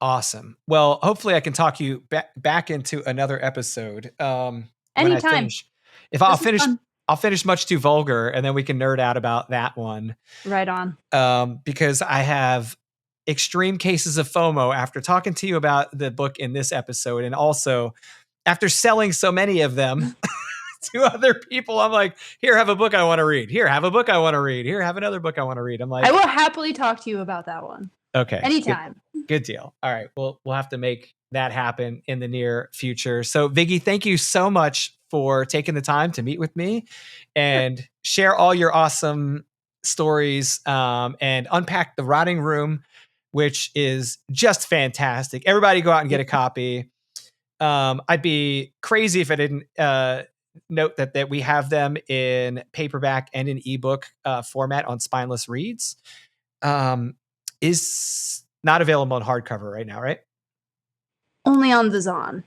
Awesome. Well, hopefully I can talk you back into another episode when I finish. If I'll finish Much Too Vulgar, and then we can nerd out about that one. Right on. Because I have extreme cases of FOMO after talking to you about the book in this episode, and also after selling so many of them to other people. I'm like, here, have a book I want to read. Here, have a book I want to read. Here, have another book I want to read. I'm like, I will happily talk to you about that one. Okay. Anytime. Good deal. All right. Well, we'll have to make that happen in the near future. So, Viggy, thank you so much for taking the time to meet with me and share all your awesome stories and unpack The Rotting Room, which is just fantastic. Everybody go out and get a copy. I'd be crazy if I didn't note that we have them in paperback and in ebook format on Spineless Reads. Is not available in hardcover right now, right? Only on the Zon.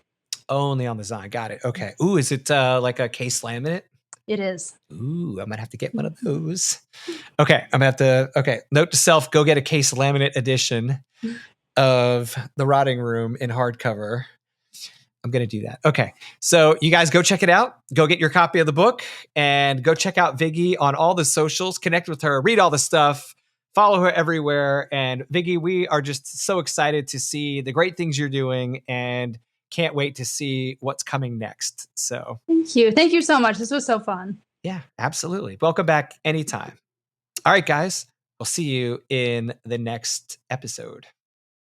Only on the Zon. Got it. Okay. Ooh, is it like a case laminate? It is. Ooh, I might have to get one of those. Okay. I'm gonna have to, okay. Note to self, go get a case laminate edition of The Rotting Room in hardcover. I'm going to do that. Okay. So you guys go check it out. Go get your copy of the book and go check out Viggy on all the socials. Connect with her. Read all the stuff. Follow her everywhere. And Viggy, we are just so excited to see the great things you're doing and can't wait to see what's coming next. So thank you. Thank you so much. This was so fun. Yeah, absolutely. Welcome back anytime. All right, guys. We'll see you in the next episode.